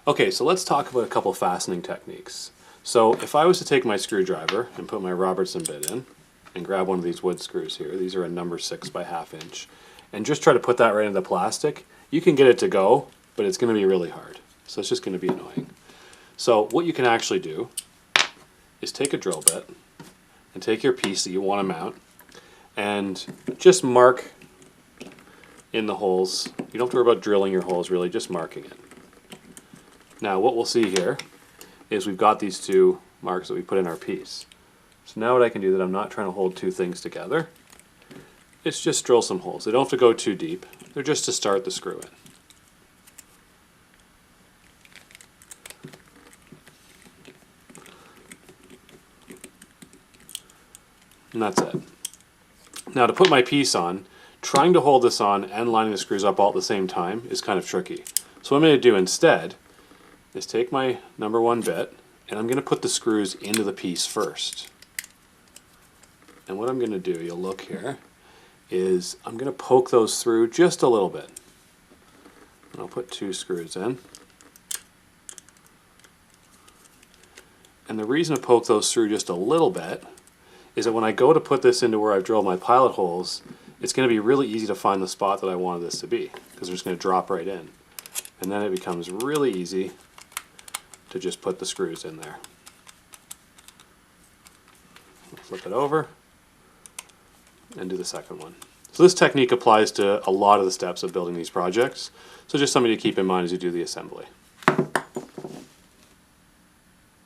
Okay, so let's talk about a couple fastening techniques. So if I was to take my screwdriver and put my Robertson bit in and grab one of these wood screws here, these are a number 6 by 1/2 inch, and just try to put that right into the plastic, you can get it to go, but it's going to be really hard. So it's just going to be annoying. So what you can actually do is take a drill bit and take your piece that you want to mount and just mark in the holes. You don't have to worry about drilling your holes really, just marking it. Now what we'll see here is we've got these two marks that we put in our piece. So now what I can do that I'm not trying to hold two things together is just drill some holes. They don't have to go too deep. They're just to start the screw in. And that's it. Now to put my piece on, trying to hold this on and lining the screws up all at the same time is kind of tricky. So what I'm going to do instead is take my number 1 bit and I'm going to put the screws into the piece first. And what I'm going to do, you'll look here, is I'm going to poke those through just a little bit. And I'll put 2 screws in. And the reason to poke those through just a little bit is that when I go to put this into where I've drilled my pilot holes, it's going to be really easy to find the spot that I wanted this to be, because they're just going to drop right in. And then it becomes really easy to just put the screws in there. Flip it over and do the second one. So this technique applies to a lot of the steps of building these projects, so just something to keep in mind as you do the assembly.